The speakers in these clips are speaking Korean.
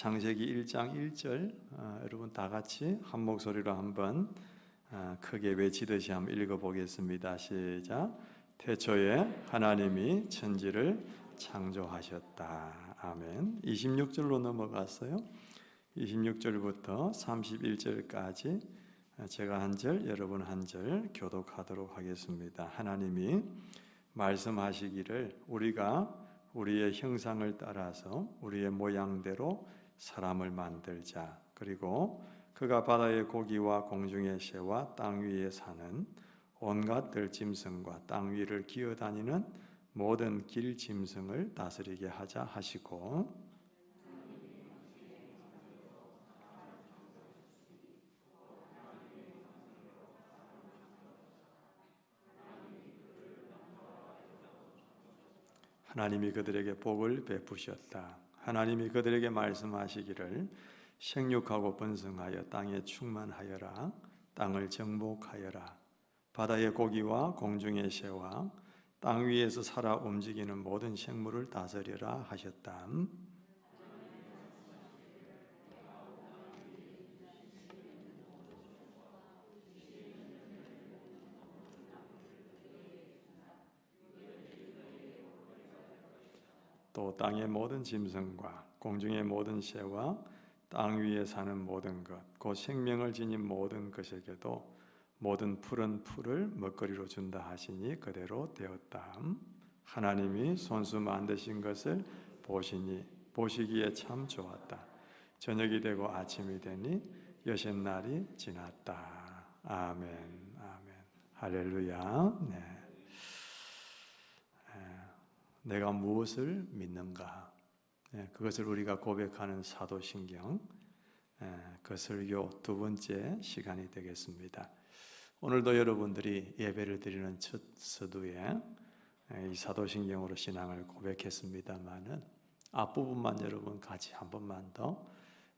창세기 1장 1절 여러분 다 같이 한 목소리로 한번 크게 외치듯이 한번 읽어보겠습니다. 시작. 태초에 하나님이 천지를 창조하셨다. 아멘. 26절로 넘어갔어요. 26절부터 31절까지 제가 한 절, 여러분 한 절 교독하도록 하겠습니다. 하나님이 말씀하시기를 우리가 우리의 형상을 따라서 우리의 모양대로 사람을 만들자. 그리고 그가 바다의 고기와 공중의 새와 땅 위에 사는 온갖 들짐승과 땅 위를 기어다니는 모든 길짐승을 다스리게 하자 하시고, 하나님이 그들에게 복을 베푸셨다. 하나님이 그들에게 말씀하시기를 생육하고 번성하여 땅에 충만하여라. 땅을 정복하여라. 바다의 고기와 공중의 새와 땅 위에서 살아 움직이는 모든 생물을 다스리라 하셨다. 또 땅의 모든 짐승과 공중의 모든 새와 땅 위에 사는 모든 것, 곧 생명을 지닌 모든 것에게도 모든 푸른 풀을 먹거리로 준다 하시니 그대로 되었다. 하나님이 손수 만드신 것을 보시기에 참 좋았다. 저녁이 되고 아침이 되니 여섯날이 지났다. 아멘. 아멘. 할렐루야. 네. 내가 무엇을 믿는가? 그것을 우리가 고백하는 사도신경, 그 설교 두 번째 시간이 되겠습니다. 오늘도 여러분들이 예배를 드리는 첫 서두에 이 사도신경으로 신앙을 고백했습니다만은 앞부분만 여러분 같이 한 번만 더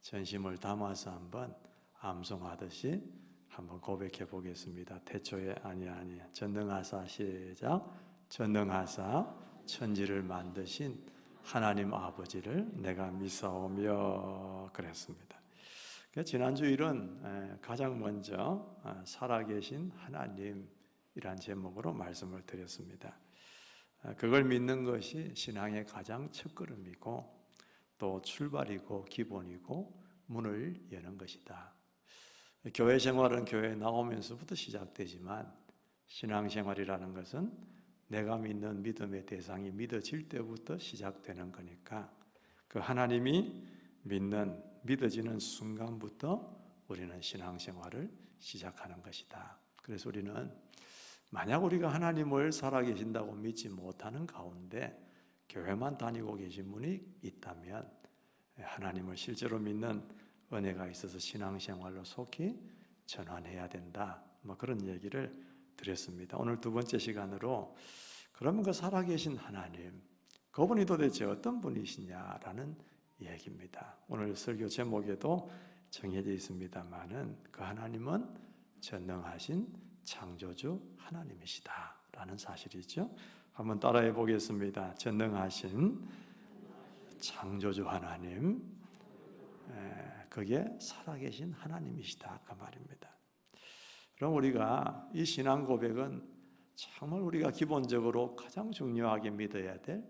전심을 담아서 한번 암송하듯이 한번 고백해 보겠습니다. 태초에 전능하사 시작. 전능하사 천지를 만드신 하나님 아버지를 내가 믿사오며 그랬습니다. 지난주일은 가장 먼저 살아계신 하나님이란 제목으로 말씀을 드렸습니다. 그걸 믿는 것이 신앙의 가장 첫걸음이고 또 출발이고 기본이고 문을 여는 것이다. 교회 생활은 교회에 나오면서부터 시작되지만 신앙생활이라는 것은 내가 믿는 믿음의 대상이 믿어질 때부터 시작되는 거니까 그 하나님이 믿어지는 순간부터 우리는 신앙생활을 시작하는 것이다. 그래서 우리는 만약 우리가 하나님을 살아계신다고 믿지 못하는 가운데 교회만 다니고 계신 분이 있다면 하나님을 실제로 믿는 은혜가 있어서 신앙생활로 속히 전환해야 된다. 그런 얘기를 드렸습니다. 오늘 두 번째 시간으로 그러면 그 살아계신 하나님, 그분이 도대체 어떤 분이시냐라는 얘기입니다. 오늘 설교 제목에도 정해져 있습니다만은 그 하나님은 전능하신 창조주 하나님이시다라는 사실이죠. 한번 따라해 보겠습니다. 전능하신 창조주 하나님, 그게 살아계신 하나님이시다 그 말입니다. 그럼 우리가 이 신앙 고백은 정말 우리가 기본적으로 가장 중요하게 믿어야 될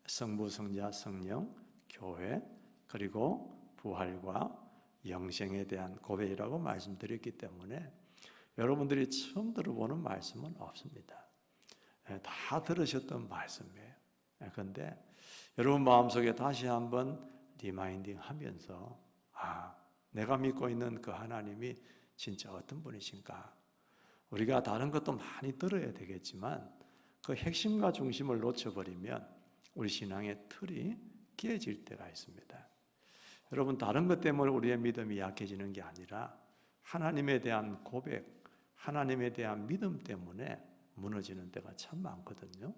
성부, 성자, 성령, 교회, 그리고 부활과 영생에 대한 고백이라고 말씀드렸기 때문에 여러분들이 처음 들어보는 말씀은 없습니다. 다 들으셨던 말씀이에요. 그런데 여러분 마음속에 다시 한번 리마인딩 하면서 내가 믿고 있는 그 하나님이 진짜 어떤 분이신가? 우리가 다른 것도 많이 들어야 되겠지만 그 핵심과 중심을 놓쳐버리면 우리 신앙의 틀이 깨질 때가 있습니다. 여러분 다른 것 때문에 우리의 믿음이 약해지는 게 아니라 하나님에 대한 고백, 하나님에 대한 믿음 때문에 무너지는 때가 참 많거든요.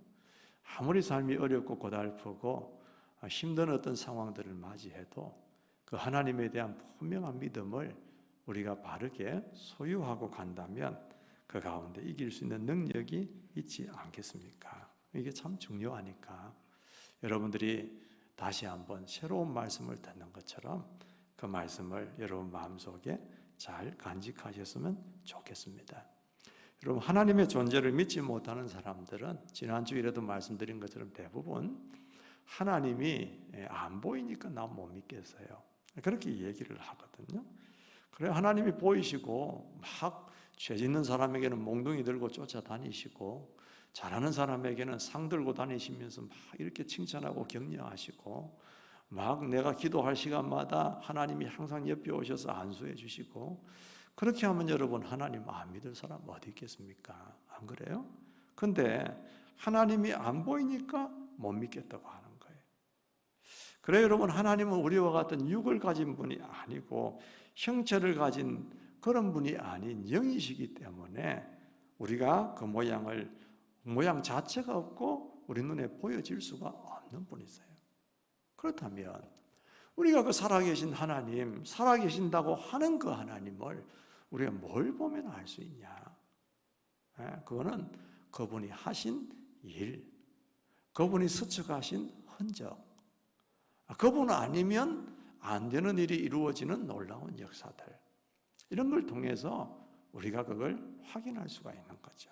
아무리 삶이 어렵고 고달프고 힘든 어떤 상황들을 맞이해도 그 하나님에 대한 분명한 믿음을 우리가 바르게 소유하고 간다면 그 가운데 이길 수 있는 능력이 있지 않겠습니까? 이게 참 중요하니까 여러분들이 다시 한번 새로운 말씀을 듣는 것처럼 그 말씀을 여러분 마음속에 잘 간직하셨으면 좋겠습니다. 여러분, 하나님의 존재를 믿지 못하는 사람들은 지난 주일에도 말씀드린 것처럼 대부분 하나님이 안 보이니까 나 못 믿겠어요, 그렇게 얘기를 하거든요. 그래, 하나님이 보이시고 막 죄 짓는 사람에게는 몽둥이 들고 쫓아다니시고 잘하는 사람에게는 상 들고 다니시면서 막 이렇게 칭찬하고 격려하시고 막 내가 기도할 시간마다 하나님이 항상 옆에 오셔서 안수해 주시고, 그렇게 하면 여러분 하나님 안 믿을 사람 어디 있겠습니까? 안 그래요? 근데 하나님이 안 보이니까 못 믿겠다고 하는 거예요. 그래, 여러분, 하나님은 우리와 같은 육을 가진 분이 아니고 형체를 가진 그런 분이 아닌 영이시기 때문에 우리가 그 모양 자체가 없고 우리 눈에 보여질 수가 없는 분이세요. 그렇다면 우리가 그 살아계신 하나님, 살아계신다고 하는 그 하나님을 우리가 뭘 보면 알 수 있냐? 그거는 그분이 하신 일, 그분이 스쳐가신 흔적, 그분 아니면 안 되는 일이 이루어지는 놀라운 역사들, 이런 걸 통해서 우리가 그걸 확인할 수가 있는 거죠.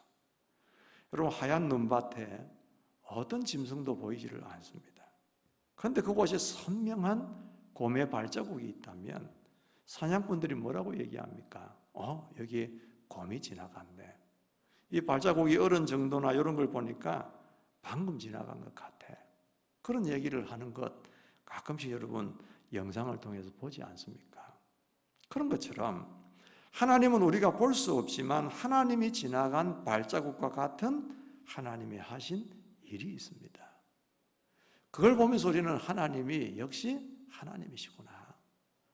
여러분, 하얀 눈밭에 어떤 짐승도 보이지를 않습니다. 그런데 그곳에 선명한 곰의 발자국이 있다면 사냥꾼들이 뭐라고 얘기합니까? 여기 곰이 지나갔네. 이 발자국이 어른 정도나 이런 걸 보니까 방금 지나간 것 같아. 그런 얘기를 하는 것 가끔씩 여러분 영상을 통해서 보지 않습니까? 그런 것처럼 하나님은 우리가 볼 수 없지만 하나님이 지나간 발자국과 같은 하나님이 하신 일이 있습니다. 그걸 보면서 우리는 하나님이 역시 하나님이시구나,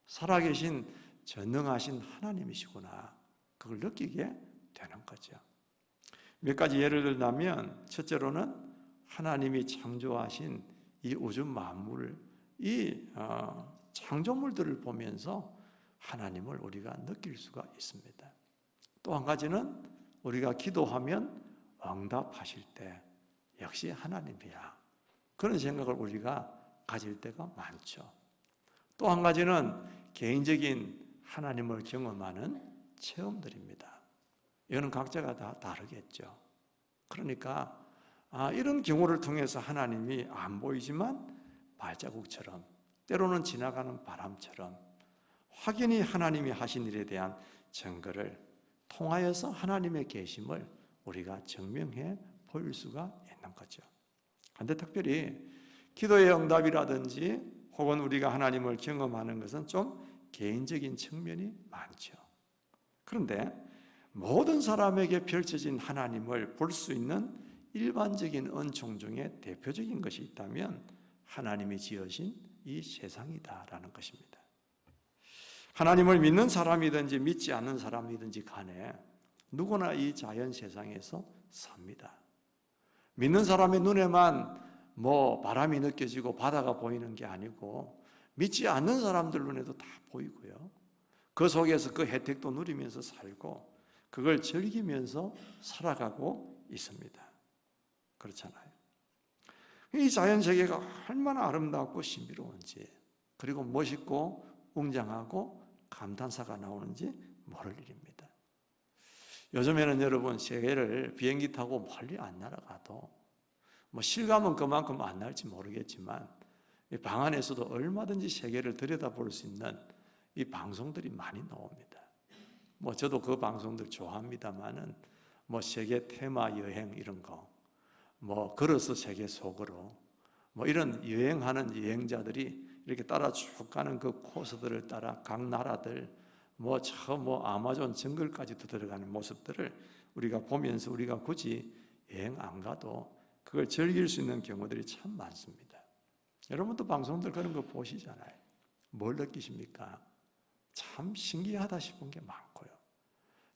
살아계신 전능하신 하나님이시구나, 그걸 느끼게 되는 거죠. 몇 가지 예를 들자면, 첫째로는 하나님이 창조하신 이 우주 만물, 이 창조물들을 보면서 하나님을 우리가 느낄 수가 있습니다. 또 한 가지는 우리가 기도하면 응답하실 때 역시 하나님이야, 그런 생각을 우리가 가질 때가 많죠. 또 한 가지는 개인적인 하나님을 경험하는 체험들입니다. 이거는 각자가 다 다르겠죠. 그러니까 이런 경우를 통해서 하나님이 안 보이지만 발자국처럼, 때로는 지나가는 바람처럼 확연히 하나님이 하신 일에 대한 증거를 통하여서 하나님의 계심을 우리가 증명해 보일 수가 있는 거죠. 그런데 특별히 기도의 응답이라든지 혹은 우리가 하나님을 경험하는 것은 좀 개인적인 측면이 많죠. 그런데 모든 사람에게 펼쳐진 하나님을 볼 수 있는 일반적인 은총 중에 대표적인 것이 있다면 하나님이 지으신 이 세상이다라는 것입니다. 하나님을 믿는 사람이든지 믿지 않는 사람이든지 간에 누구나 이 자연 세상에서 삽니다. 믿는 사람의 눈에만 바람이 느껴지고 바다가 보이는 게 아니고 믿지 않는 사람들 눈에도 다 보이고요. 그 속에서 그 혜택도 누리면서 살고 그걸 즐기면서 살아가고 있습니다. 그렇잖아요. 이 자연 세계가 얼마나 아름답고 신비로운지, 그리고 멋있고 웅장하고 감탄사가 나오는지 모를 일입니다. 요즘에는 여러분 세계를 비행기 타고 멀리 안 날아가도 실감은 그만큼 안 날지 모르겠지만 방 안에서도 얼마든지 세계를 들여다볼 수 있는 이 방송들이 많이 나옵니다. 저도 그 방송들 좋아합니다만은 세계 테마 여행 이런 거, 걸어서 세계 속으로 이런 여행하는 여행자들이 이렇게 따라 쭉 가는 그 코스들을 따라 각 나라들 아마존 정글까지도 들어가는 모습들을 우리가 보면서 우리가 굳이 여행 안 가도 그걸 즐길 수 있는 경우들이 참 많습니다. 여러분도 방송들 그런 거 보시잖아요. 뭘 느끼십니까? 참 신기하다 싶은 게 많고요,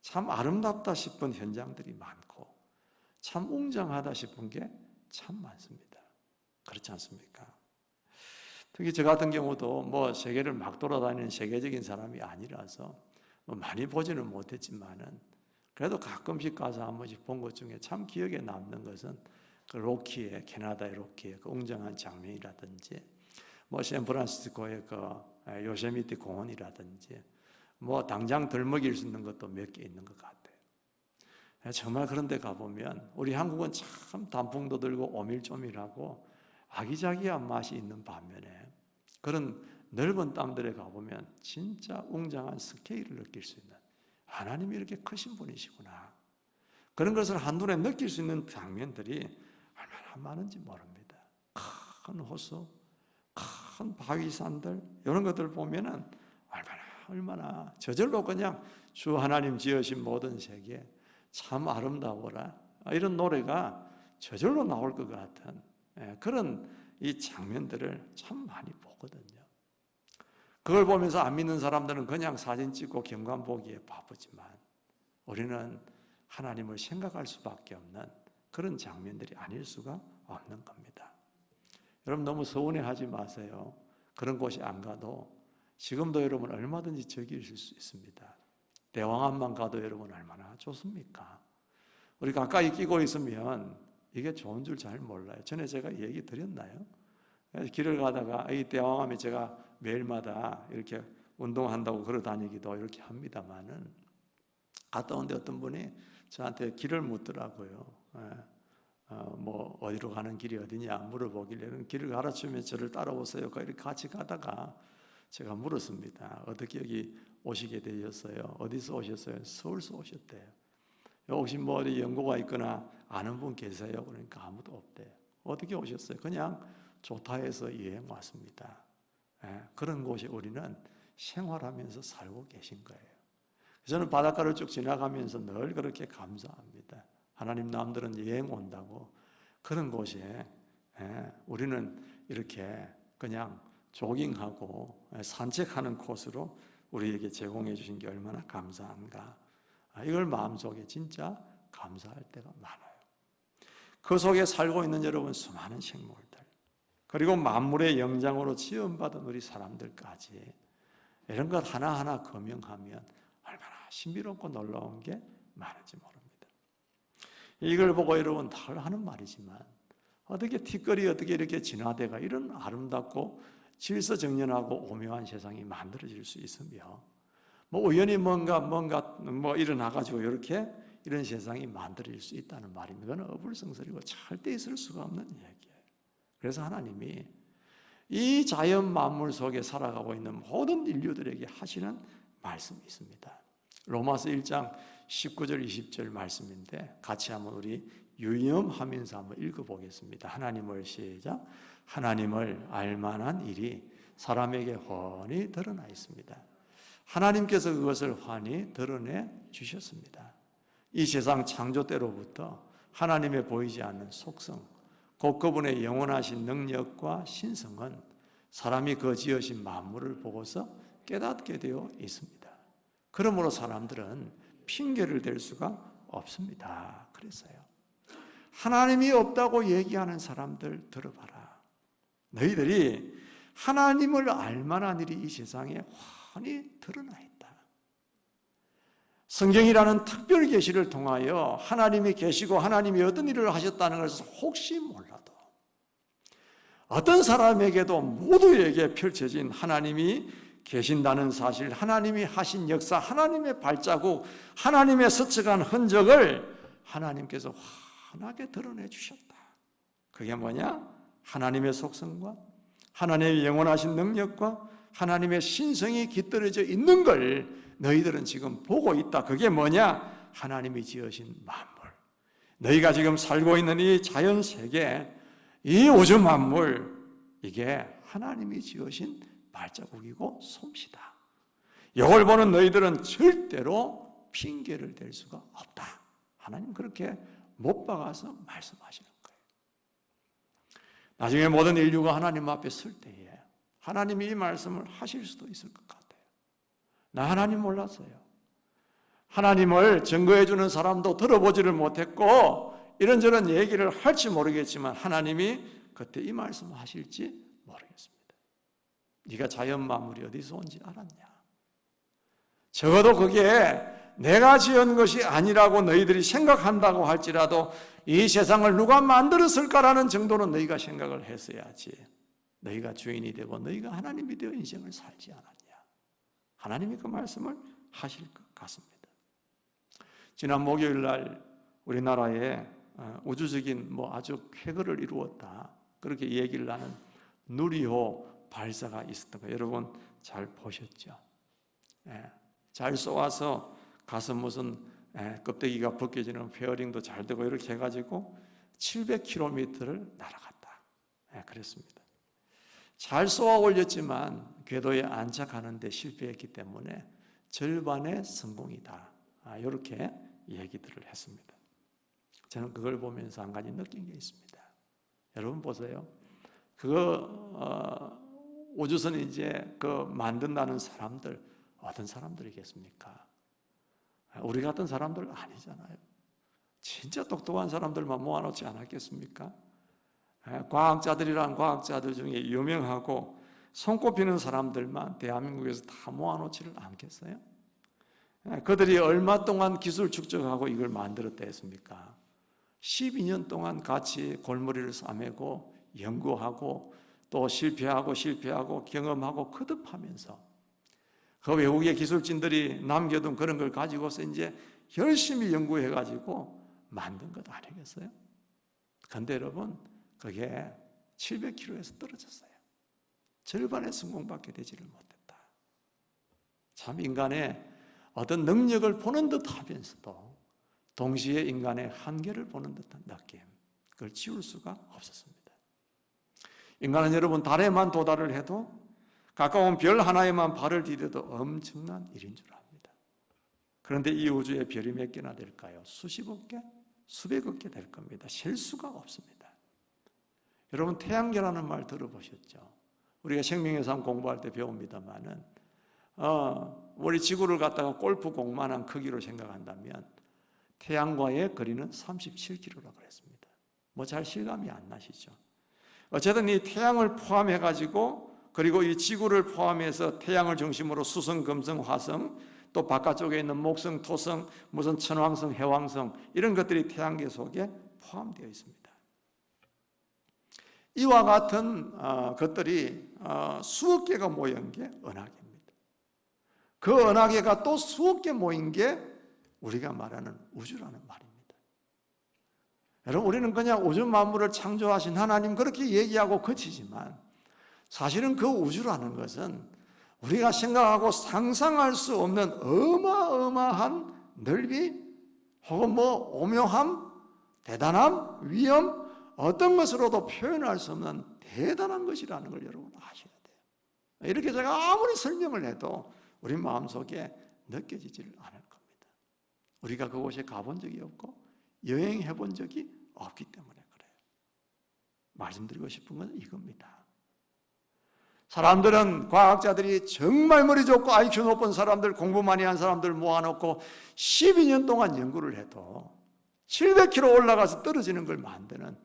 참 아름답다 싶은 현장들이 많고 참 웅장하다 싶은 게 참 많습니다. 그렇지 않습니까? 특히 저 같은 경우도 세계를 막 돌아다니는 세계적인 사람이 아니라서 많이 보지는 못했지만은 그래도 가끔씩 가서 한 번씩 본 것 중에 참 기억에 남는 것은 그 로키의, 캐나다의 로키의 그 웅장한 장면이라든지 샌프란시스코의 그 요세미티 공원이라든지 뭐 당장 덜먹일 수 있는 것도 몇 개 있는 것 같아요. 정말 그런 데 가보면 우리 한국은 참 단풍도 들고 오밀조밀하고 아기자기한 맛이 있는 반면에 그런 넓은 땅들에 가보면 진짜 웅장한 스케일을 느낄 수 있는, 하나님이 이렇게 크신 분이시구나, 그런 것을 한눈에 느낄 수 있는 장면들이 얼마나 많은지 모릅니다. 큰 호수, 큰 바위산들, 이런 것들 보면은 얼마나 저절로 그냥 주 하나님 지으신 모든 세계 참 아름다워라, 이런 노래가 저절로 나올 것 같은 그런 이 장면들을 참 많이 보거든요. 그걸 보면서 안 믿는 사람들은 그냥 사진 찍고 경관 보기에 바쁘지만 우리는 하나님을 생각할 수밖에 없는 그런 장면들이 아닐 수가 없는 겁니다. 여러분 너무 서운해하지 마세요. 그런 곳이 안 가도 지금도 여러분 얼마든지 즐기실 수 있습니다. 대왕암만 가도 여러분 얼마나 좋습니까? 우리 가까이 끼고 있으면 이게 좋은 줄 잘 몰라요. 전에 제가 얘기 드렸나요? 길을 가다가 이 대왕암에 제가 매일마다 이렇게 운동한다고 걸어 다니기도 이렇게 합니다만은, 갔다 온데 어떤 분이 저한테 길을 묻더라고요. 뭐 어디로 가는 길이 어디냐 물어보길래 길을 가르치면 저를 따라오세요. 이렇게 같이 가다가 제가 물었습니다. 어떻게 여기 오시게 되셨어요? 어디서 오셨어요? 서울서 오셨대요. 혹시 뭐 어디 연고가 있거나 아는 분 계세요? 그러니까 아무도 없대요. 어떻게 오셨어요? 그냥 조타에서 여행 왔습니다. 그런 곳에 우리는 생활하면서 살고 계신 거예요. 저는 바닷가를 쭉 지나가면서 늘 그렇게 감사합니다. 하나님, 남들은 여행 온다고 그런 곳에 우리는 이렇게 그냥 조깅하고 산책하는 코스로 우리에게 제공해 주신 게 얼마나 감사한가, 이걸 마음속에 진짜 감사할 때가 많아요. 그 속에 살고 있는 여러분 수많은 생물들, 그리고 만물의 영장으로 지음받은 우리 사람들까지 이런 것 하나하나 검증하면 얼마나 신비롭고 놀라운 게 많은지 모릅니다. 이걸 보고 여러분 다 하는 말이지만 어떻게 티끌이 어떻게 이렇게 진화대가 이런 아름답고 질서정연하고 오묘한 세상이 만들어질 수 있으며 뭐 우연히 뭔가 일어나가지고 이렇게 이런 세상이 만들어질 수 있다는 말입니다. 그건 어불성설이고 절대 있을 수가 없는 얘기예요. 그래서 하나님이 이 자연 만물 속에 살아가고 있는 모든 인류들에게 하시는 말씀이 있습니다. 로마서 1장 19절 20절 말씀인데 같이 한번 우리 유념하면서 한번 읽어보겠습니다. 하나님을 시작. 하나님을 알만한 일이 사람에게 훤히 드러나 있습니다. 하나님께서 그것을 환히 드러내 주셨습니다. 이 세상 창조 때로부터 하나님의 보이지 않는 속성, 곧 그분의 영원하신 능력과 신성은 사람이 그 지으신 만물을 보고서 깨닫게 되어 있습니다. 그러므로 사람들은 핑계를 댈 수가 없습니다. 그랬어요. 하나님이 없다고 얘기하는 사람들 들어봐라. 너희들이 하나님을 알만한 일이 이 세상에 훤히 드러나 있다. 성경이라는 특별 계시를 통하여 하나님이 계시고 하나님이 어떤 일을 하셨다는 것을 혹시 몰라도 어떤 사람에게도 모두에게 펼쳐진 하나님이 계신다는 사실, 하나님이 하신 역사, 하나님의 발자국, 하나님의 스쳐간 흔적을 하나님께서 환하게 드러내 주셨다. 그게 뭐냐? 하나님의 속성과 하나님의 영원하신 능력과 하나님의 신성이 깃들어져 있는 걸 너희들은 지금 보고 있다. 그게 뭐냐? 하나님이 지으신 만물, 너희가 지금 살고 있는 이 자연세계, 이 우주 만물, 이게 하나님이 지으신 발자국이고 솜씨다. 이걸 보는 너희들은 절대로 핑계를 댈 수가 없다. 하나님 그렇게 못 박아서 말씀하시는 거예요. 나중에 모든 인류가 하나님 앞에 설 때에 하나님이 이 말씀을 하실 수도 있을 것 같아요. 나 하나님 몰랐어요. 하나님을 증거해 주는 사람도 들어보지를 못했고 이런저런 얘기를 할지 모르겠지만 하나님이 그때 이 말씀을 하실지 모르겠습니다. 네가 자연 만물이 어디서 온지 알았냐? 적어도 그게 내가 지은 것이 아니라고 너희들이 생각한다고 할지라도 이 세상을 누가 만들었을까라는 정도는 너희가 생각을 했어야지. 너희가 주인이 되고 너희가 하나님이 되어 인생을 살지 않았냐. 하나님이 그 말씀을 하실 것 같습니다. 지난 목요일 날 우리나라에 우주적인 아주 쾌거를 이루었다, 그렇게 얘기를 하는 누리호 발사가 있었던 거 여러분 잘 보셨죠? 잘 쏘아서 가서 무슨 껍데기가 벗겨지는 페어링도 잘 되고 이렇게 해가지고 700km를 날아갔다. 그랬습니다. 잘 쏘아 올렸지만 궤도에 안착하는 데 실패했기 때문에 절반의 성공이다. 이렇게 얘기들을 했습니다. 저는 그걸 보면서 한 가지 느낀 게 있습니다. 여러분 보세요. 우주선 이제 만든다는 사람들 어떤 사람들이겠습니까? 우리 같은 사람들 아니잖아요. 진짜 똑똑한 사람들만 모아놓지 않았겠습니까? 과학자들이란 과학자들 중에 유명하고 손꼽히는 사람들만 대한민국에서 다 모아놓지를 않겠어요? 그들이 얼마 동안 기술 축적하고 이걸 만들었다 했습니까? 12년 동안 같이 골머리를 싸매고 연구하고 또 실패하고 경험하고 거듭하면서 그 외국의 기술진들이 남겨둔 그런 걸 가지고서 이제 열심히 연구해가지고 만든 것 아니겠어요? 그런데 여러분, 그게 700km에서 떨어졌어요. 절반의 성공밖에 되지를 못했다. 참 인간의 어떤 능력을 보는 듯 하면서도 동시에 인간의 한계를 보는 듯한 느낌, 그걸 지울 수가 없었습니다. 인간은 여러분 달에만 도달을 해도 가까운 별 하나에만 발을 디뎌도 엄청난 일인 줄 압니다. 그런데 이 우주에 별이 몇 개나 될까요? 수십억 개? 수백억 개 될 겁니다. 셀 수가 없습니다. 여러분 태양계라는 말 들어보셨죠? 우리가 생명의 삶 공부할 때 배웁니다마는 우리 지구를 갖다가 골프공만한 크기로 생각한다면 태양과의 거리는 37km라고 그랬습니다. 잘 실감이 안 나시죠? 어쨌든 이 태양을 포함해가지고 그리고 이 지구를 포함해서 태양을 중심으로 수성, 금성, 화성, 또 바깥쪽에 있는 목성, 토성, 무슨 천왕성, 해왕성 이런 것들이 태양계 속에 포함되어 있습니다. 이와 같은 것들이 수억 개가 모인 게 은하계입니다. 그 은하계가 또 수억 개 모인 게 우리가 말하는 우주라는 말입니다. 여러분 우리는 그냥 우주 만물을 창조하신 하나님 그렇게 얘기하고 그치지만 사실은 그 우주라는 것은 우리가 생각하고 상상할 수 없는 어마어마한 넓이 혹은 오묘함, 대단함, 위엄 어떤 것으로도 표현할 수 없는 대단한 것이라는 걸 여러분 아셔야 돼요. 이렇게 제가 아무리 설명을 해도 우리 마음속에 느껴지지를 않을 겁니다. 우리가 그곳에 가본 적이 없고 여행해 본 적이 없기 때문에 그래요. 말씀드리고 싶은 건 이겁니다. 사람들은 과학자들이 정말 머리 좋고 IQ 높은 사람들, 공부 많이 한 사람들 모아놓고 12년 동안 연구를 해도 700km 올라가서 떨어지는 걸 만드는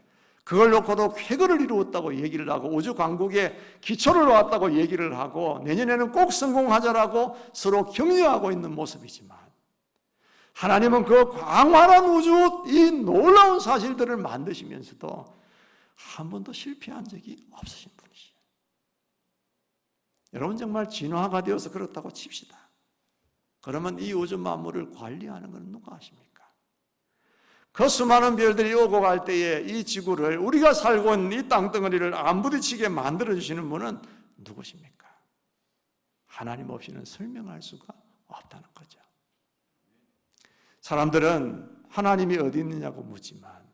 그걸 놓고도 쾌거를 이루었다고 얘기를 하고 우주 강국에 기초를 놓았다고 얘기를 하고 내년에는 꼭 성공하자라고 서로 격려하고 있는 모습이지만 하나님은 그 광활한 우주 이 놀라운 사실들을 만드시면서도 한 번도 실패한 적이 없으신 분이시죠. 여러분 정말 진화가 되어서 그렇다고 칩시다. 그러면 이 우주 만물을 관리하는 건 누가 아십니까? 그 수많은 별들이 오고 갈 때에 이 지구를 우리가 살고 있는 이 땅덩어리를 안 부딪히게 만들어주시는 분은 누구십니까? 하나님 없이는 설명할 수가 없다는 거죠. 사람들은 하나님이 어디 있느냐고 묻지만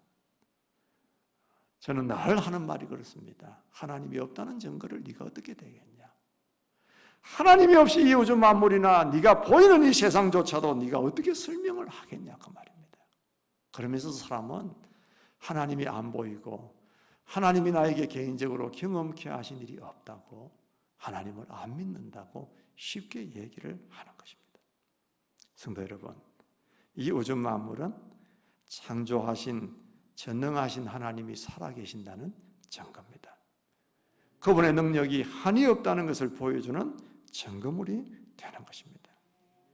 저는 늘 하는 말이 그렇습니다. 하나님이 없다는 증거를 네가 어떻게 되겠냐? 하나님이 없이 이 우주 만물이나 네가 보이는 이 세상조차도 네가 어떻게 설명을 하겠냐 그 말입니다. 그러면서 사람은 하나님이 안 보이고 하나님이 나에게 개인적으로 경험케 하신 일이 없다고 하나님을 안 믿는다고 쉽게 얘기를 하는 것입니다. 성도 여러분, 이 우주 만물은 창조하신 전능하신 하나님이 살아계신다는 증거입니다. 그분의 능력이 한이 없다는 것을 보여주는 증거물이 되는 것입니다.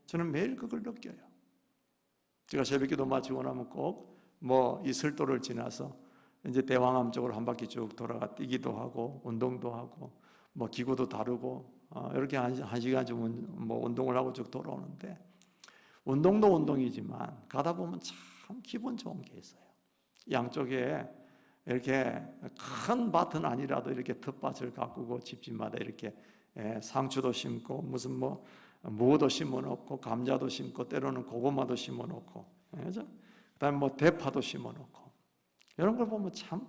저는 매일 그걸 느껴요. 제가 새벽기도 마치고 나면 꼭 이 설도를 지나서 이제 대왕암 쪽으로 한 바퀴 쭉 돌아가 뛰기도 하고 운동도 하고 뭐 기구도 다루고 이렇게 한 시간쯤 뭐 운동을 하고 쭉 돌아오는데, 운동도 운동이지만 가다 보면 참 기분 좋은 게 있어요. 양쪽에 이렇게 큰 밭은 아니라도 이렇게 텃밭을 가꾸고 집집마다 이렇게 상추도 심고 무슨 뭐 무도 심어 놓고 감자도 심고 때로는 고구마도 심어 놓고, 그다음에 뭐 대파도 심어 놓고, 이런 걸 보면 참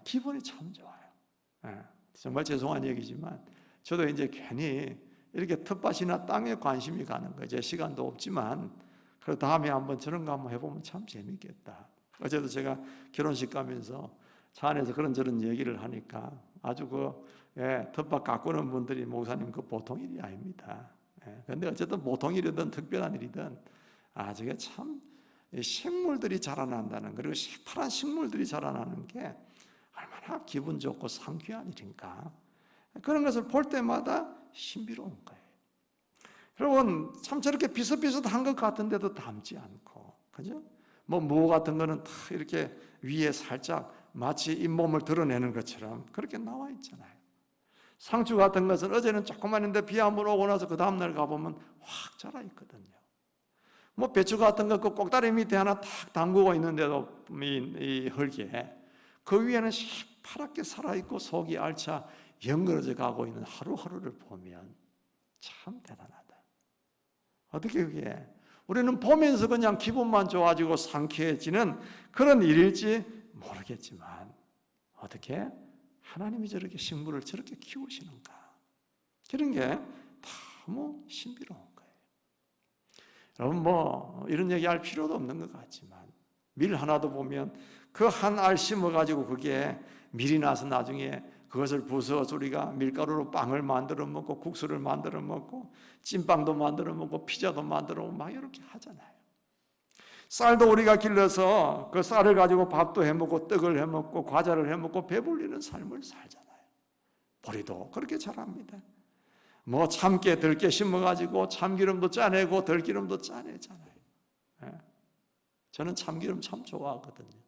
기분이 참 좋아요. 정말 죄송한 얘기지만 저도 이제 괜히 이렇게 텃밭이나 땅에 관심이 가는 거예요. 제 시간도 없지만 그 다음에 한번 저런 거 한번 해보면 참 재밌겠다. 어제도 제가 결혼식 가면서 차 안에서 그런저런 얘기를 하니까 아주 텃밭 가꾸는 분들이 목사님 그 보통 일이 아닙니다. 그런데 어쨌든 보통 일이든 특별한 일이든 저게 참 식물들이 자라난다는, 그리고 시퍼런 식물들이 자라나는 게 얼마나 기분 좋고 상쾌한 일인가. 그런 것을 볼 때마다 신비로운 거예요. 여러분, 참 저렇게 비슷비슷한 것 같은데도 닮지 않고, 그죠? 무 같은 거는 다 이렇게 위에 살짝 마치 잇몸을 드러내는 것처럼 그렇게 나와 있잖아요. 상추 같은 것은 어제는 조그만한데 비 한번 오고 나서 그 다음날 가보면 확 자라 있거든요. 뭐 배추 같은 거 그 꼭다리 밑에 하나 탁 담그고 있는데도 이 흙에 그 위에는 시퍼렇게 살아있고 속이 알차 연그러져 가고 있는 하루하루를 보면 참 대단하다. 어떻게 그게 우리는 보면서 그냥 기분만 좋아지고 상쾌해지는 그런 일일지 모르겠지만, 어떻게 하나님이 저렇게 식물을 저렇게 키우시는가, 그런 게 너무 신비로운 거예요. 여러분, 뭐 이런 얘기할 필요도 없는 것 같지만 밀 하나도 보면 그 한 알 심어가지고 그게 밀이 나서 나중에 그것을 부숴서 우리가 밀가루로 빵을 만들어 먹고 국수를 만들어 먹고 찐빵도 만들어 먹고 피자도 만들어 먹고 막 이렇게 하잖아요. 쌀도 우리가 길러서 그 쌀을 가지고 밥도 해먹고 떡을 해먹고 과자를 해먹고 배불리는 삶을 살잖아요. 보리도 그렇게 자랍니다. 뭐 참깨 들깨 심어가지고 참기름도 짜내고 들기름도 짜내잖아요. 저는 참기름 참 좋아하거든요.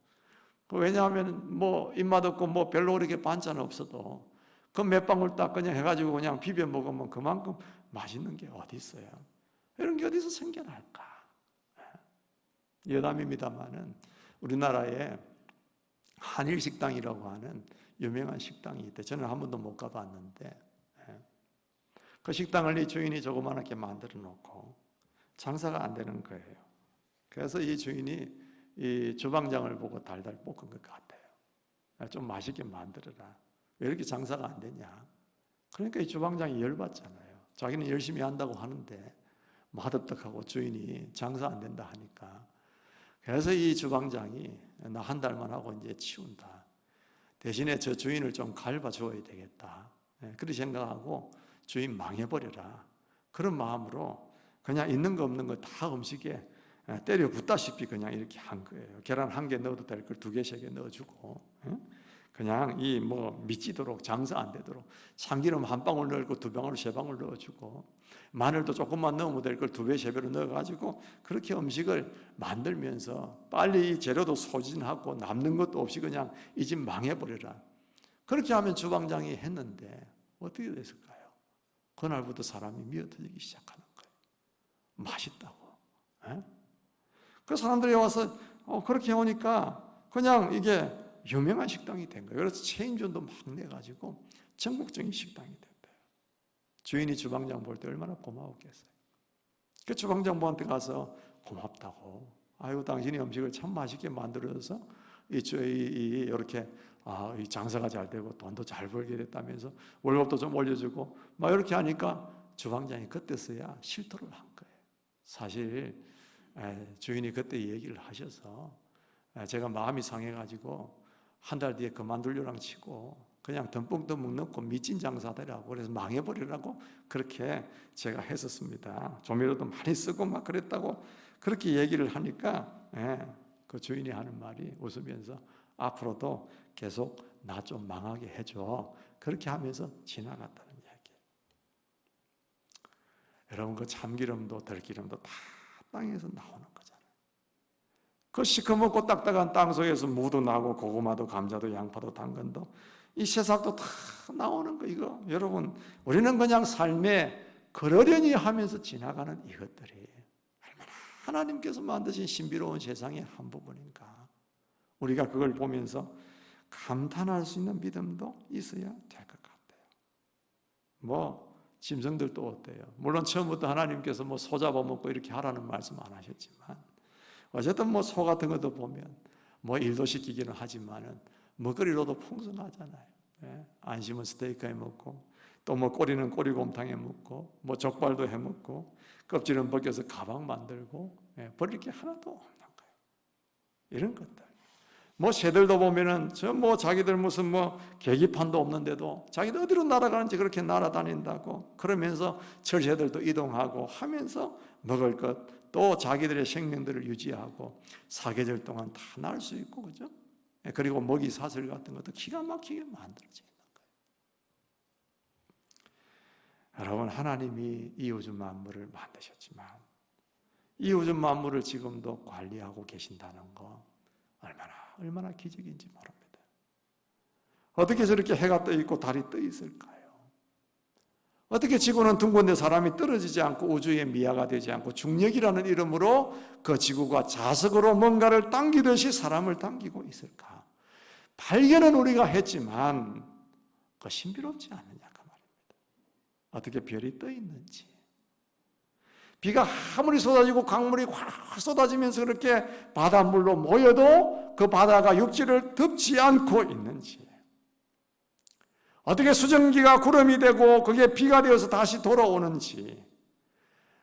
왜냐하면 뭐 입맛 없고 뭐 별로 그렇게 반찬 없어도 그 몇 방울 딱 그냥 해가지고 그냥 비벼 먹으면 그만큼 맛있는 게 어디 있어요? 이런 게 어디서 생겨날까? 여담입니다만은 우리나라에 한일 식당이라고 하는 유명한 식당이 있대. 저는 한 번도 못 가봤는데, 그 식당을 이 주인이 조그맣게 만들어 놓고 장사가 안 되는 거예요. 그래서 이 주인이 이 주방장을 보고 달달 볶은 것 같아요. 좀 맛있게 만들어라. 왜 이렇게 장사가 안 되냐? 그러니까 이 주방장이 열받잖아요. 자기는 열심히 한다고 하는데 맛없다고 주인이 장사 안 된다 하니까. 그래서 이 주방장이 나 한 달만 하고 이제 치운다. 대신에 저 주인을 좀 갈봐 줘야 되겠다. 그렇게 생각하고 주인 망해버려라. 그런 마음으로 그냥 있는 거 없는 거 다 음식에 때려 붓다시피 그냥 이렇게 한 거예요. 계란 한 개 넣어도 될 걸 두 개, 세 개 넣어주고, 그냥 이 뭐 미치도록 장사 안 되도록 참기름 한 방울 넣고 두 방울, 세 방울 넣어주고, 마늘도 조금만 넣으면 될 걸 두 배, 세 배로 넣어가지고 그렇게 음식을 만들면서 빨리 이 재료도 소진하고 남는 것도 없이 그냥 이 집 망해버려라. 그렇게 하면 주방장이 했는데 어떻게 됐을까요? 그날부터 사람이 미어터지기 시작하는 거예요. 맛있다고. 그 사람들이 와서 그렇게 해오니까 그냥 이게 유명한 식당이 된 거예요. 그래서 체인점도 막 내가지고 전국적인 식당이 됐대요. 주인이 주방장 볼 때 얼마나 고마웠겠어요. 그 주방장부한테 가서 고맙다고, 아이고 당신이 음식을 참 맛있게 만들어서 이렇게 이 장사가 잘 되고 돈도 잘 벌게 됐다면서 월급도 좀 올려주고 막 이렇게 하니까 주방장이 그때서야 실토를 한 거예요. 사실 주인이 그때 얘기를 하셔서 제가 마음이 상해가지고 한 달 뒤에 그만두려랑 치고 그냥 덤뿍덤뿍 넣고 미친 장사더라고, 그래서 망해버리라고 그렇게 제가 했었습니다. 조미료도 많이 쓰고 막 그랬다고 그렇게 얘기를 하니까 그 주인이 하는 말이 웃으면서 앞으로도 계속 나 좀 망하게 해줘, 그렇게 하면서 지나갔다는 이야기예요. 여러분, 그 참기름도 들기름도 다 땅에서 나오는 거잖아요. 그 시커멓고 딱딱한 땅 속에서 무도 나고 고구마도 감자도 양파도 당근도 이 새싹도 다 나오는 거 이거. 여러분, 우리는 그냥 삶에 그러려니 하면서 지나가는 이것들이 얼마나 하나님께서 만드신 신비로운 세상의 한 부분인가. 우리가 그걸 보면서 감탄할 수 있는 믿음도 있어야 될 것 같아요. 짐승들도 어때요? 물론 처음부터 하나님께서 소 잡아먹고 이렇게 하라는 말씀 안 하셨지만 어쨌든 소 같은 것도 보면 일도 시키기는 하지만은 먹거리로도 풍성하잖아요. 안심은 스테이크 해 먹고 또 꼬리는 꼬리곰탕 해 먹고 족발도 해 먹고 껍질은 벗겨서 가방 만들고 버릴 게 하나도 없는 거예요. 이런 것들. 새들도 보면은 자기들 무슨 계기판도 없는데도 자기들 어디로 날아가는지 그렇게 날아다닌다고 그러면서 철새들도 이동하고 하면서 먹을 것 또 자기들의 생명들을 유지하고 사계절 동안 다 날 수 있고 그죠? 그리고 먹이 사슬 같은 것도 기가 막히게 만들어져 있는 거예요. 여러분, 하나님이 이 우주 만물을 만드셨지만 이 우주 만물을 지금도 관리하고 계신다는 거 얼마나 기적인지 모릅니다. 어떻게 저렇게 해가 떠 있고 달이 떠 있을까요? 어떻게 지구는 둥근데 사람이 떨어지지 않고 우주의 미아가 되지 않고 중력이라는 이름으로 그 지구가 자석으로 뭔가를 당기듯이 사람을 당기고 있을까? 발견은 우리가 했지만 그 신비롭지 않느냐 그 말입니다. 어떻게 별이 떠 있는지, 비가 아무리 쏟아지고 강물이 확 쏟아지면서 그렇게 바닷물로 모여도 그 바다가 육지를 덮지 않고 있는지, 어떻게 수증기가 구름이 되고 그게 비가 되어서 다시 돌아오는지,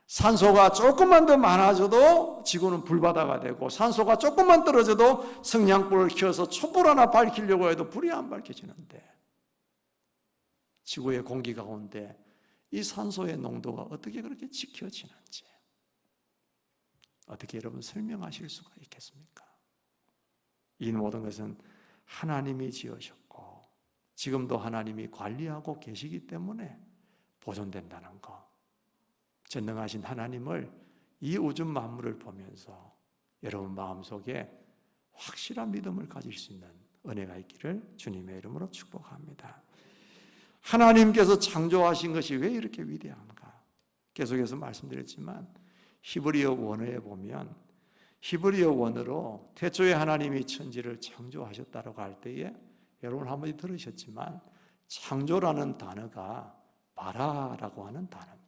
산소가 조금만 더 많아져도 지구는 불바다가 되고 산소가 조금만 떨어져도 성냥불을 켜서 촛불 하나 밝히려고 해도 불이 안 밝혀지는데 지구의 공기 가운데 이 산소의 농도가 어떻게 그렇게 지켜지는지 어떻게 여러분 설명하실 수가 있겠습니까? 이 모든 것은 하나님이 지으셨고 지금도 하나님이 관리하고 계시기 때문에 보존된다는 것. 전능하신 하나님을 이 우주 만물을 보면서 여러분 마음속에 확실한 믿음을 가질 수 있는 은혜가 있기를 주님의 이름으로 축복합니다. 하나님께서 창조하신 것이 왜 이렇게 위대한가? 계속해서 말씀드렸지만 히브리어 원어에 보면 히브리어 원어로 태초에 하나님이 천지를 창조하셨다고 할 때에 여러분 한 번 들으셨지만 창조라는 단어가 바라라고 하는 단어입니다.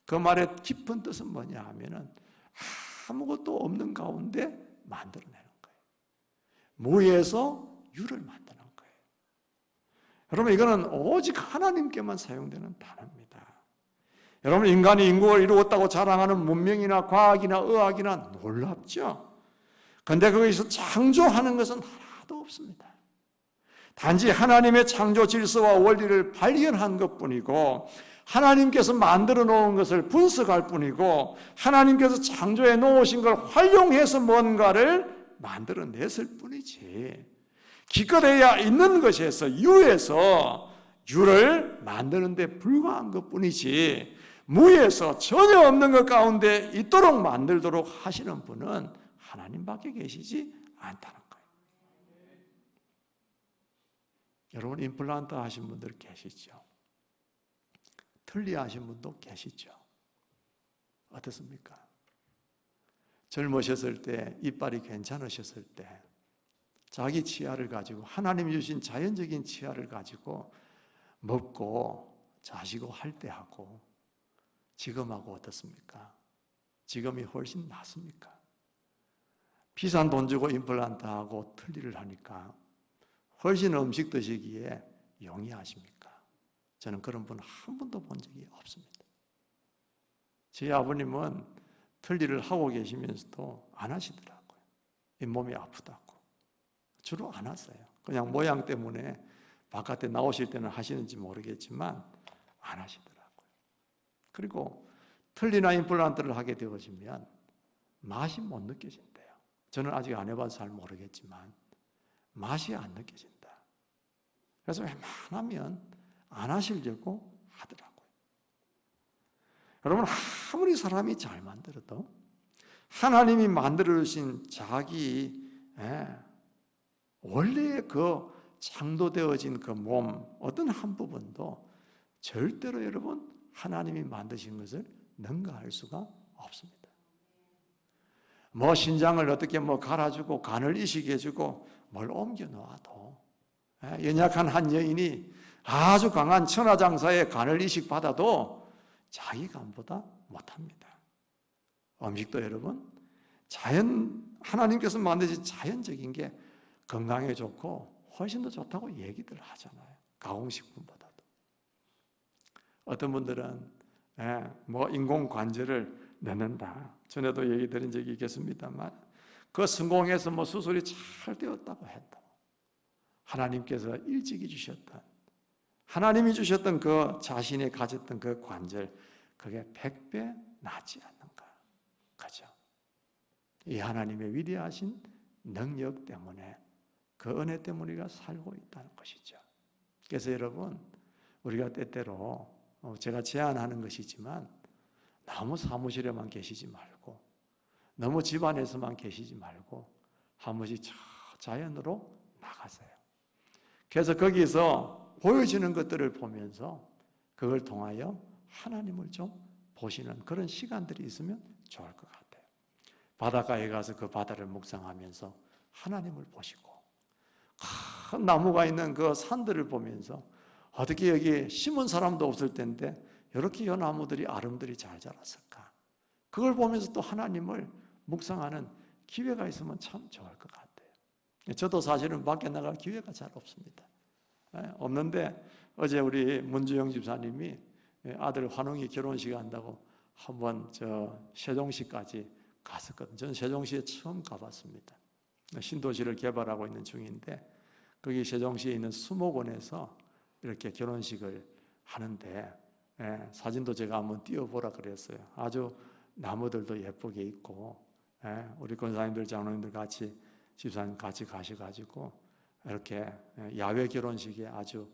그 말의 깊은 뜻은 뭐냐 하면은 아무것도 없는 가운데 만들어내는 거예요. 무에서 유를 만드는 거예요. 여러분 이거는 오직 하나님께만 사용되는 단어입니다. 여러분 인간이 인구를 이루었다고 자랑하는 문명이나 과학이나 의학이나 놀랍죠? 그런데 거기서 창조하는 것은 하나도 없습니다. 단지 하나님의 창조 질서와 원리를 발견한 것뿐이고 하나님께서 만들어 놓은 것을 분석할 뿐이고 하나님께서 창조해 놓으신 걸 활용해서 뭔가를 만들어냈을 뿐이지 기껏해야 있는 것에서 유에서 유를 만드는 데 불과한 것뿐이지 무에서 전혀 없는 것 가운데 있도록 만들도록 하시는 분은 하나님밖에 계시지 않다는 거예요. 여러분 임플란트 하신 분들 계시죠? 틀니 하신 분도 계시죠? 어떻습니까? 젊으셨을 때 이빨이 괜찮으셨을 때 자기 치아를 가지고 하나님이 주신 자연적인 치아를 가지고 먹고 자시고 할 때 하고 지금하고 어떻습니까? 지금이 훨씬 낫습니까? 비싼 돈 주고 임플란트하고 틀니를 하니까 훨씬 음식 드시기에 용이하십니까? 저는 그런 분 한 번도 본 적이 없습니다. 제 아버님은 틀니를 하고 계시면서도 안 하시더라고요. 잇몸이 아프다고. 주로 안 하세요. 그냥 모양 때문에 바깥에 나오실 때는 하시는지 모르겠지만 안 하시더라고요. 그리고 틀니나 임플란트를 하게 되어지면 맛이 못 느껴진대요. 저는 아직 안 해봐서 잘 모르겠지만 맛이 안 느껴진다. 그래서 웬만하면 안 하시려고 하더라고요. 여러분 아무리 사람이 잘 만들어도 하나님이 만들어 주신 자기 원래의 그 창조되어진 그 몸 어떤 한 부분도 절대로 여러분 하나님이 만드신 것을 능가할 수가 없습니다. 뭐 신장을 어떻게 뭐 갈아주고 간을 이식해주고 뭘 옮겨 놓아도 연약한 한 여인이 아주 강한 천하장사의 간을 이식받아도 자기 간보다 못합니다. 음식도 여러분 하나님께서 만드신 자연적인 게 건강에 좋고 훨씬 더 좋다고 얘기들 하잖아요. 가공식품보다도. 어떤 분들은 뭐 인공관절을 넣는다. 전에도 얘기 드린 적이 있겠습니다만 그 성공해서 뭐 수술이 잘 되었다고 해도 하나님께서 일찍이 주셨던 하나님이 주셨던 그 자신이 가졌던 그 관절 그게 100배 낫지 않는가. 그죠? 이 하나님의 위대하신 능력 때문에 그 은혜 때문에 우리가 살고 있다는 것이죠. 그래서 여러분 우리가 때때로 제가 제안하는 것이지만 너무 사무실에만 계시지 말고 너무 집안에서만 계시지 말고 한 번씩 저 자연으로 나가세요. 그래서 거기서 보여지는 것들을 보면서 그걸 통하여 하나님을 좀 보시는 그런 시간들이 있으면 좋을 것 같아요. 바닷가에 가서 그 바다를 묵상하면서 하나님을 보시고 큰 나무가 있는 그 산들을 보면서 어떻게 여기 심은 사람도 없을 텐데 이렇게 이 나무들이 아름들이 잘 자랐을까? 그걸 보면서 또 하나님을 묵상하는 기회가 있으면 참 좋을 것 같아요. 저도 사실은 밖에 나갈 기회가 잘 없습니다. 없는데 어제 우리 문주영 집사님이 아들 환웅이 결혼식 한다고 한번 저 세종시까지 갔었거든요. 저는 세종시에 처음 가봤습니다. 신도시를 개발하고 있는 중인데 거기 세종시에 있는 수목원에서 이렇게 결혼식을 하는데 사진도 제가 한번 띄워보라 그랬어요. 아주 나무들도 예쁘게 있고 우리 권사님들 장로님들 같이 집사님 같이 가셔가지고 이렇게 야외 결혼식에 아주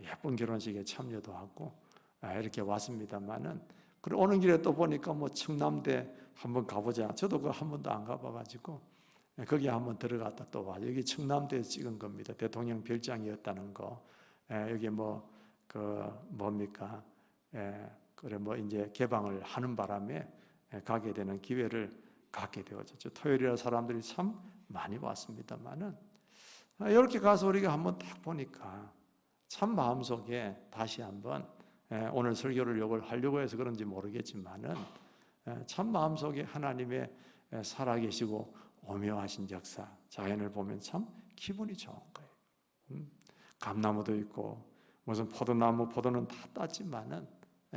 예쁜 결혼식에 참여도 하고 이렇게 왔습니다만은 그리고 오는 길에 또 보니까 뭐 충남대 한번 가보자. 저도 그거 한 번도 안 가봐가지고 거기 한번 들어갔다 또 와. 여기 충남대에서 찍은 겁니다. 대통령 별장이었다는 거. 여기 뭐 뭡니까? 그래 뭐 이제 개방을 하는 바람에 가게 되는 기회를 갖게 되었죠. 토요일이라 사람들이 참 많이 왔습니다만은 이렇게 가서 우리가 한번 딱 보니까 참 마음속에 다시 한번 오늘 설교를 이걸 하려고 해서 그런지 모르겠지만은 참 마음속에 하나님의 살아계시고 오묘하신 역사 자연을 보면 참 기분이 좋은 거예요. 감나무도 있고 무슨 포도나무 포도는 다 땄지만은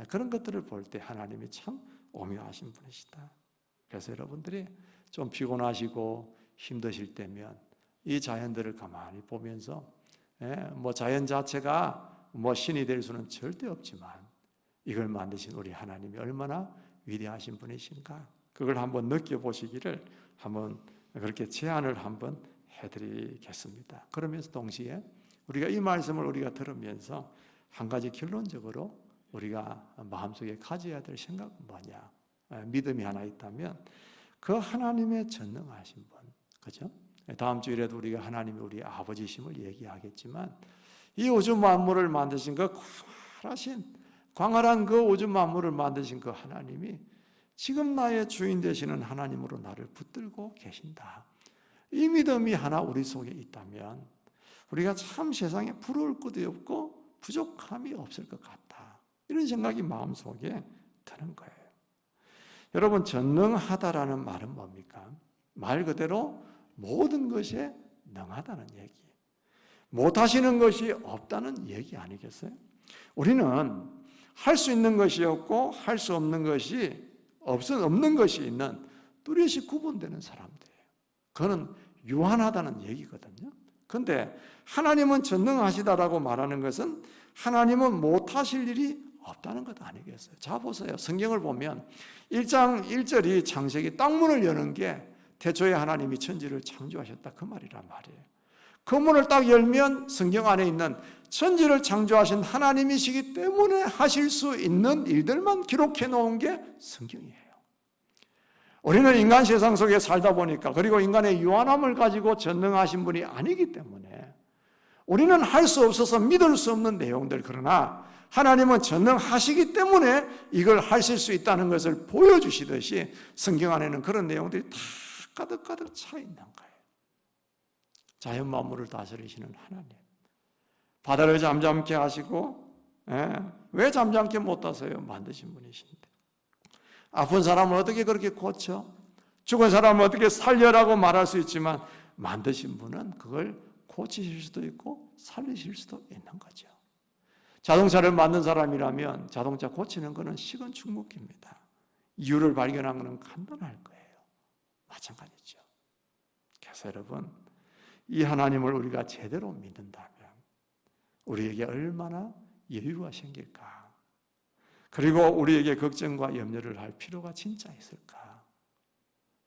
그런 것들을 볼 때 하나님이 참 오묘하신 분이시다. 그래서 여러분들이 좀 피곤하시고 힘드실 때면 이 자연들을 가만히 보면서 뭐 자연 자체가 뭐 신이 될 수는 절대 없지만 이걸 만드신 우리 하나님이 얼마나 위대하신 분이신가 그걸 한번 느껴보시기를 한번 그렇게 제안을 한번 해드리겠습니다. 그러면서 동시에 우리가 이 말씀을 우리가 들으면서 한 가지 결론적으로 우리가 마음속에 가져야 될 생각은 뭐냐? 믿음이 하나 있다면 그 하나님의 전능하신 분, 그죠? 다음 주일에도 우리가 하나님이 우리 아버지심을 얘기하겠지만 이 우주 만물을 만드신 그 광활한 그 우주 만물을 만드신 그 하나님이 지금 나의 주인 되시는 하나님으로 나를 붙들고 계신다. 이 믿음이 하나 우리 속에 있다면 우리가 참 세상에 부러울 것도 없고 부족함이 없을 것 같다. 이런 생각이 마음속에 드는 거예요. 여러분 전능하다라는 말은 뭡니까? 말 그대로 모든 것에 능하다는 얘기. 못하시는 것이 없다는 얘기 아니겠어요? 우리는 할 수 있는 것이 없고 할 수 없는 것이 없는 것이 있는 뚜렷이 구분되는 사람들이에요. 그거는 유한하다는 얘기거든요. 그런데 하나님은 전능하시다라고 말하는 것은 하나님은 못하실 일이 없다는 것 아니겠어요? 자 보세요. 성경을 보면 1장 1절이 창세기 땅문을 여는 게 태초에 하나님이 천지를 창조하셨다 그 말이란 말이에요. 그 문을 딱 열면 성경 안에 있는 천지를 창조하신 하나님이시기 때문에 하실 수 있는 일들만 기록해 놓은 게 성경이에요. 우리는 인간 세상 속에 살다 보니까, 그리고 인간의 유한함을 가지고 전능하신 분이 아니기 때문에 우리는 할 수 없어서 믿을 수 없는 내용들, 그러나 하나님은 전능하시기 때문에 이걸 하실 수 있다는 것을 보여주시듯이 성경 안에는 그런 내용들이 다 가득가득 차 있는 거예요. 자연 만물을 다스리시는 하나님, 바다를 잠잠케 하시고, 왜 잠잠케 못하세요? 만드신 분이신데. 아픈 사람을 어떻게 그렇게 고쳐? 죽은 사람을 어떻게 살려라고 말할 수 있지만 만드신 분은 그걸 고치실 수도 있고 살리실 수도 있는 거죠. 자동차를 만든 사람이라면 자동차 고치는 것은 식은 죽 먹기입니다. 이유를 발견하는 것은 간단할 거예요. 마찬가지죠. 그래서 여러분, 이 하나님을 우리가 제대로 믿는다면 우리에게 얼마나 여유가 생길까? 그리고 우리에게 걱정과 염려를 할 필요가 진짜 있을까?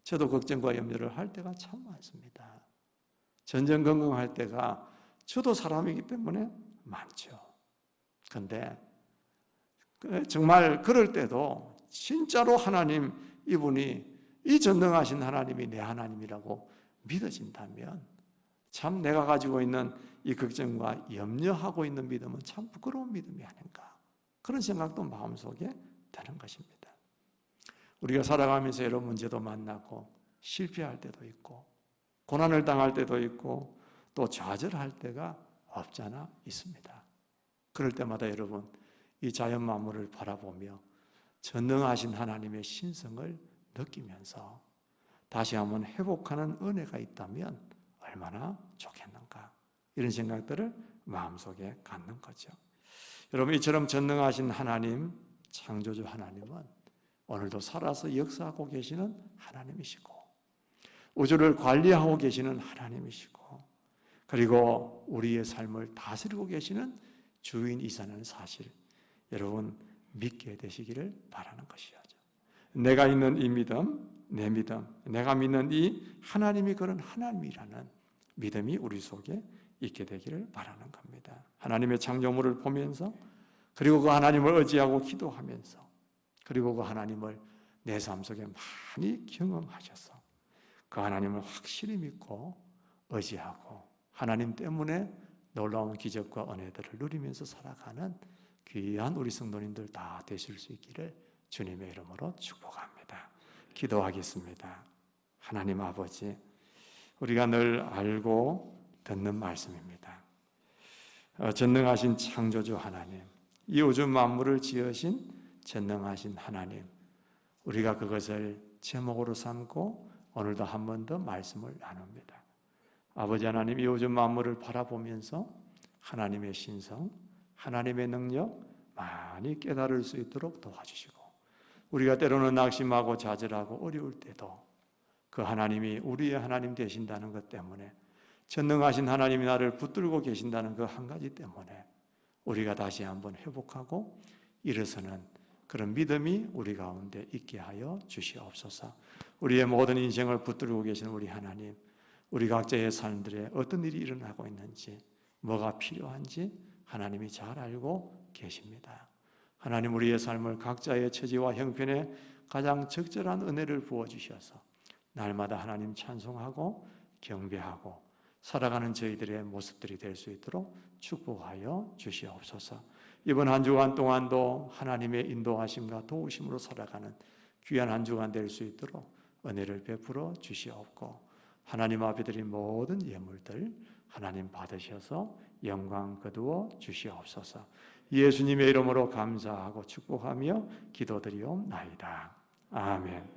저도 걱정과 염려를 할 때가 참 많습니다. 전전긍긍할 때가 저도 사람이기 때문에 많죠. 그런데 정말 그럴 때도 진짜로 하나님, 이분이, 이 전능하신 하나님이 내 하나님이라고 믿어진다면 참 내가 가지고 있는 이 걱정과 염려하고 있는 믿음은 참 부끄러운 믿음이 아닌가, 그런 생각도 마음속에 드는 것입니다. 우리가 살아가면서 여러 문제도 만나고 실패할 때도 있고 고난을 당할 때도 있고 또 좌절할 때가 없잖아 있습니다. 그럴 때마다 여러분, 이 자연 만물을 바라보며 전능하신 하나님의 신성을 느끼면서 다시 한번 회복하는 은혜가 있다면 얼마나 좋겠는가, 이런 생각들을 마음속에 갖는 거죠. 여러분, 이처럼 전능하신 하나님, 창조주 하나님은 오늘도 살아서 역사하고 계시는 하나님이시고 우주를 관리하고 계시는 하나님이시고 그리고 우리의 삶을 다스리고 계시는 주인이사는 사실, 여러분 믿게 되시기를 바라는 것이죠. 내가 있는 이 믿음, 내 믿음, 내가 믿는 이 하나님이 그런 하나님이라는 믿음이 우리 속에 있게 되기를 바라는 겁니다. 하나님의 창조물을 보면서, 그리고 그 하나님을 의지하고 기도하면서, 그리고 그 하나님을 내 삶 속에 많이 경험하셔서 그 하나님을 확실히 믿고 의지하고 하나님 때문에 놀라운 기적과 은혜들을 누리면서 살아가는 귀한 우리 성도님들 다 되실 수 있기를 주님의 이름으로 축복합니다. 기도하겠습니다. 하나님 아버지, 우리가 늘 알고 듣는 말씀입니다. 전능하신 창조주 하나님, 이 우주 만물을 지으신 전능하신 하나님, 우리가 그것을 제목으로 삼고 오늘도 한 번 더 말씀을 나눕니다. 아버지 하나님, 이 우주 만물을 바라보면서 하나님의 신성, 하나님의 능력 많이 깨달을 수 있도록 도와주시고, 우리가 때로는 낙심하고 좌절하고 어려울 때도 그 하나님이 우리의 하나님 되신다는 것 때문에, 전능하신 하나님이 나를 붙들고 계신다는 그 한 가지 때문에 우리가 다시 한번 회복하고 일어서는 그런 믿음이 우리 가운데 있게 하여 주시옵소서. 우리의 모든 인생을 붙들고 계신 우리 하나님, 우리 각자의 삶들에 어떤 일이 일어나고 있는지, 뭐가 필요한지 하나님이 잘 알고 계십니다. 하나님, 우리의 삶을 각자의 처지와 형편에 가장 적절한 은혜를 부어주셔서 날마다 하나님 찬송하고 경배하고 살아가는 저희들의 모습들이 될 수 있도록 축복하여 주시옵소서. 이번 한 주간 동안도 하나님의 인도하심과 도우심으로 살아가는 귀한 한 주간 될 수 있도록 은혜를 베풀어 주시옵고, 하나님 앞에 드린 모든 예물들 하나님 받으셔서 영광 거두어 주시옵소서. 예수님의 이름으로 감사하고 축복하며 기도드리옵나이다. 아멘.